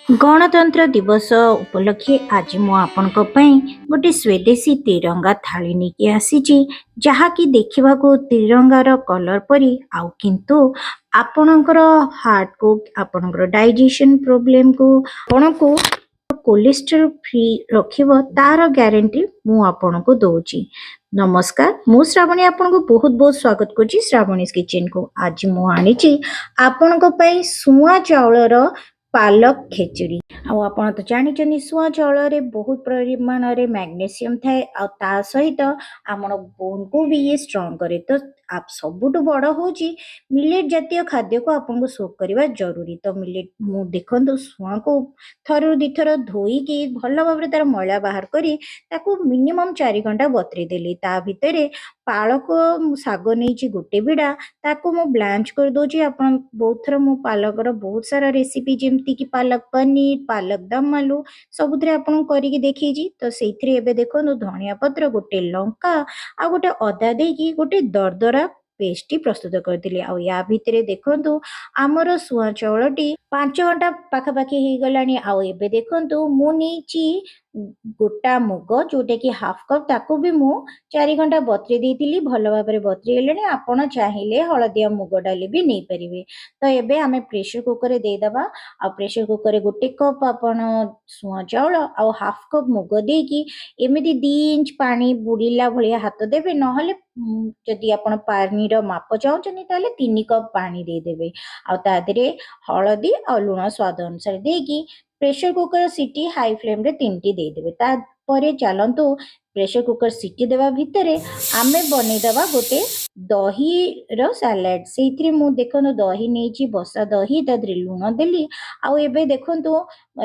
गणतंत्र दिवस उपलक्षे आज मु आपणक पई गोटे स्वदेशी तिरंगा थाली नेकी आसीची जहाँकि देखिबाको तिरंगार कलर परी आउ किंतु आपणकर हार्ट को आपणकर डाइजेशन प्रॉब्लम को आपणको कोलेस्ट्रॉल फ्री रखिब तार ग्यारंटी मु आपणको दउची। नमस्कार मु श्रावणी आपनको बहुत बहुत स्वागत करची श्रावणीज किचन को। आज मु आनीची आपणको पई सुआ चाउलर पालक खेचुड़ी। आपण तो जानी सुआ चाउल बहुत परिमाण रे मैग्नेशियम थाए आ ता सहित आमर बोन को भी ये स्ट्रांग करे। तो आप सबुठ बड़ होची मिलेट जातीय खाद्य को आपको सोक करवा जरूरी। तो मिलेट मु देखंतु सुआ को थरु दी थर धोई की भल भाव तार मैला बाहर करी ताकू मिनिमम 4 घंटा बतरी देली। ता भितरे पालक शाग नहीं गोटे बिड़ा ताकू मु ब्लांच कर दोची। आपण बहुत थर मु पालकर बहुत सारा रेसिपी जेमती कि पालक पनीर पालक दम आलू सबुथिरे आपण करिकी देखैची। तो सेइथिरे एबे देखनु धनिया पत्र गोटे लंका आ गोटे अदा देकी गोटे दरदरा पेस्टी प्रस्तुत करथिली। आ या भितरे देखंतु आमर सुआ चाउलटी 5 घंटा पाखापाखि हो गलानी। आ एबे देखंतु मु नेची गोटा मुग जोटा कि हाफ कप ताकू भी मु 4 घंटा बतरी देइतिली भल भाबरे बतरी गेलेनी। आपण चाहिले हळदिया मुग डाली भी नहीं परिवे। तो एबे आमे प्रेशर कुकर दे दबा। आ प्रेशर कुकर गोटे कप आपण सुआ चाउल आ हाफ कप मुग देकी एमिति 2 इंच पानी बुड़ीला भलिया हाथ देबे। नहले जदि आपण पानीर माप चाहूचनी ताले 3 कप पानी दे देबे। आ ता देरे हळदी आ लुण स्वाद अनुसार देकी प्रेशर कुकर सीटी हाई फ्लेम रे 3टी दे देबे। तापरे चलंतु प्रेशर कुकर सीटी देवा भितरे आमे बनै दबा गोटे दही रो सैलेड। सेइथिरे मु देखनो दही नेची बसा दही तादरे लुण देली। आ एबे देखंतु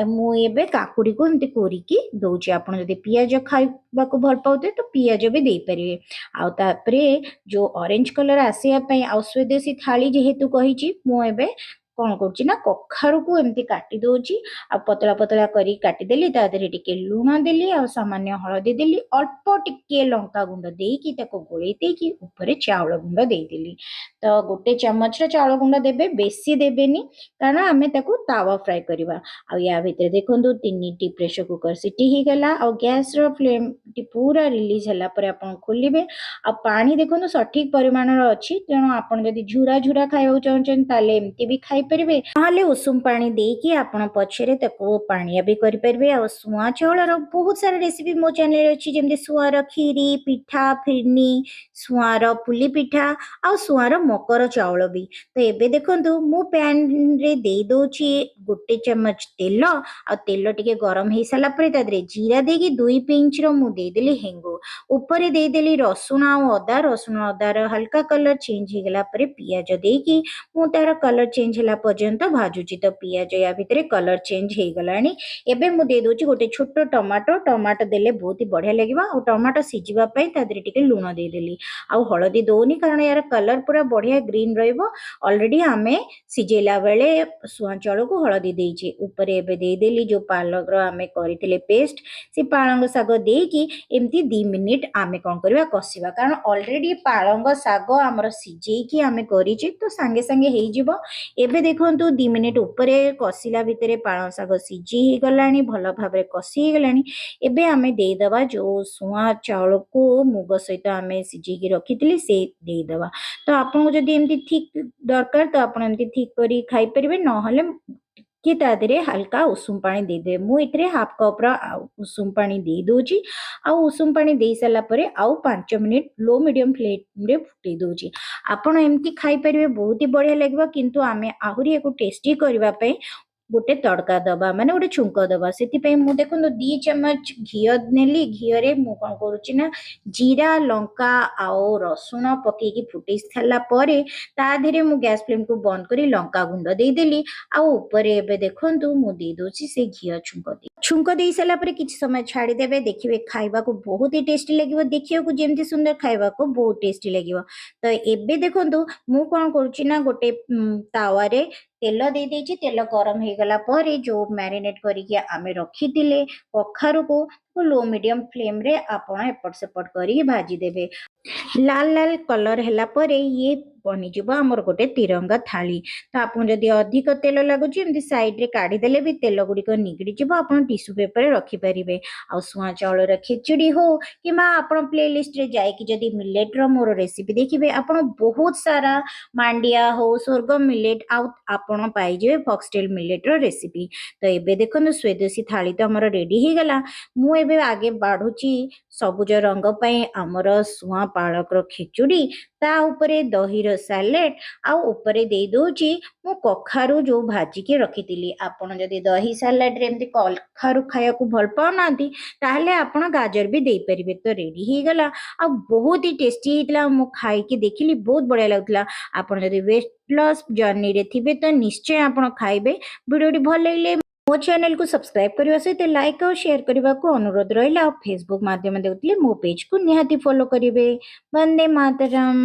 मु एबे काकुड़ी को एमती कोरिकी दउची। आपण जदि पियाज खाइबाको भल पाउते तो पियाज भी देई परिवे। आ तापरे जो ऑरेंज कलर आसिया पई आ स्वदेशी थाली जेहेतु कहिची मु एबे कौन करुची ना कखारु को एमती काटी दोची। आ पतला पतला करी काटी देली ता देरे टिके लुण देली आ सामान्य हळदी देली अल्प टिके लंका गुंड देकी ताको गोळेई देकी ऊपरे चाउल गुंड देई देली। तो गोटे चमच रे चाउल गुंड देबे बेसी देबेनी कारण आमे ताको तावा फ्राई करबा। आ या भितरे देखंतु 3टी प्रेशर कुकर सीटी ही गला। आ गैस रो फ्लेम टी पूरा रिलीज हला परे आपण खोलिबे। आ पानी देखंतु सठिक परिमाण रो अछि तेणु आपण जदि झुरा झुरा खाइबो चाहउछन ताले एमती भी खाइ परिबे। नहले उषुम पानी देकी आपण पछरे ताको पानिया भी करि परिबे। आ सुआ चाउलर बहुत सारा रेसिपी मो चैनल रे अछि जेमति सुआर खीरी पिठा फिरनी सुआर पुली पिठा आ सुआर मकर चाउल भी। तो एबे देखंतु मु पैन रे देई दोची गोटे चम्मच तेल। आ तेल टिके गरम हेई साला परे तादरे जीरा देकी 2 पिंच रो मु देई देली हेंगो। ऊपरे देई देली रसुण आ अदा। रसुण अदा रो हल्का कलर चेंज हे गला परे पियाज देकी मु तार कलर चेंज होला पर्यंत भाजुची। तो पियाज या भितरे कलर चेंज हे गलानी। एबे मु दे दोची गोटे छोटो टमाटो। टमाटो देले बहुत ही बढ़िया लागिबा। आ टमाटो सिजिबा पई तादरे टिके लुण दे देली। आ हळदी दोनी कारण यार कलर पूरा बढ़िया ग्रीन रहइबो। ऑलरेडी आमे सिजेला बेले सुआ चाउल को हळदी देइचे। ऊपरे एबे दे देली जो पालक रो आमे करिथिले पेस्ट से पालंग साग देकी एमती 2 मिनिट आमे कोन करबा कसिबा कारण ऑलरेडी पालंग साग हमर सिजेकी आमे करिचे तो संगे संगे हेई जिवो। एबे देखंतु 2 मिनिट ऊपरे कसिला भितरे पालंग साग सिजी ही गलानी भल भाबरे कसी ही गलानी। एबे आमे दे दबा जो सुआ चाउल को मुग सहित आमे सिजेकी रखिथिले से दे दबा। तो आपन जदि एमती ठीक दरकार तो आपण एमती ठीक करी खाइ परिबे। नहले कि ता देरे हल्का उषुम पानी दे दे। मु इतरे हाफ कप रा उषुम पानी दे दोची। आ उषुम पानी दे साला परे आउ 5 मिनिट लो मीडियम फ्लेम रे फुटै दोची। आपण एमती खाइ परिबे बहुत ही बढ़िया लागबा। किंतु आमे आहुरी एको टेस्टी करबा पे गोटे तड़का दबा माने गोटे छुंक दबा। सेति पे मु देखंतु 2 चम्मच घियो नेली। घियो रे मु कोन करूची ना जीरा लंका आउ रसुण पकेकी फुटै साला परे ता देरे मु गैस फ्लेम को बंद करी लंका गुंड दे देली। आ ऊपरे एबे देखंतु मु दे दोची से घियो छुंक दे साला परे किछि समय छाड़ी देबे। देखिबे खाइबा को बहुत ही टेस्टी लागिवो। देखियो को जेमति सुंदर खाइबा को बहुत टेस्टी लागिवो। तो एबे देखंतु मु कोन करूची ना गोटे तावा रे तेल दे देची। तेल गरम हे गला परे जो मैरिनेट करिके आमे रखिथिले कखारु को लो मीडियम फ्लेम रे आपण एपट सेपट करी भाजी देबे। लाल लाल कलर ହେଲା ପରେ ଇଏ ବନିଯିବ ଆମର ଗୋଟେ ତିରଙ୍ଗା ଥାଳି। ତ ଆପଣ ଯଦି ଅଧିକ ତେଲ ଲାଗୁଛି ଏମିତି ସାଇଡରେ କାଢିଦେଲେ ବି ତେଲ ଗୁଡ଼ିକ ନିଗିଡି ଯିବ। ଆପଣ ଟିସୁ ପେପରରେ ରଖିପାରିବେ। ଆଉ ଶୁଆଁ ଚାଉଳର ଖିଚୁଡ଼ି ହଉ କିମ୍ବା ଆପଣ ପ୍ଲେଲିଷ୍ଟରେ ଯାଇକି ଯଦି ମିଲେଟର ମୋର ରେସିପି ଦେଖିବେ ଆପଣ ବହୁତ ସାରା ମାଣ୍ଡିଆ ହଉ ସୋରଗମ ମିଲେଟ ଆଉ ଆପଣ ପାଇଯିବେ ଫକ୍ସଟେଲ ମିଲେଟର ରେସିପି। ତ ଏବେ ଦେଖନ୍ତୁ ସ୍ୱେଦେଶୀ ଥାଳି ତ ଆମର ରେଡି ହେଇଗଲା। ମୁଁ ଏବେ ଆଗେ ବାଢୁଛି ସବୁଜ ରଙ୍ଗ ପାଇଁ ଆମର ଶୁଆଁ ପାଳକର ଖିଚୁଡ଼ି, ତା ଉପରେ ଦହିର ସାଲେଡ ଆଉ ଉପରେ ଦେଇ ଦଉଛି ମୁଁ କଖାରୁ ଯୋଉ ଭାଜିକି ରଖିଥିଲି। ଆପଣ ଯଦି ଦହି ସାଲାଡରେ ଏମିତି କଖାରୁ ଖାଇବାକୁ ଭଲ ପାଉନାହାନ୍ତି ତାହେଲେ ଆପଣ ଗାଜର ବି ଦେଇପାରିବେ। ତ ରେଡି ହେଇଗଲା ଆଉ ବହୁତ ହି ଟେଷ୍ଟି ହେଇଥିଲା। ମୁଁ ଖାଇକି ଦେଖିଲି ବହୁତ ବଢିଆ ଲାଗୁଥିଲା। ଆପଣ ଯଦି ୱେଟ ଲସ୍ ଜର୍ଣ୍ଣିରେ ଥିବେ ତ ନିଶ୍ଚୟ ଆପଣ ଖାଇବେ। ଭିଡ଼ିଓଟି ଭଲ ଲାଗିଲେ ମୋ ଚ୍ୟାନେଲକୁ ସବସ୍କ୍ରାଇବ କରିବା ସହିତ ଲାଇକ୍ ଆଉ ସେୟାର କରିବାକୁ ଅନୁରୋଧ ରହିଲା। ଆଉ ଫେସବୁକ୍ ମାଧ୍ୟମରେ ଦେଖୁଥିଲେ ମୋ ପେଜକୁ ନିହାତି ଫଲୋ କରିବେ। वंदे मातरम।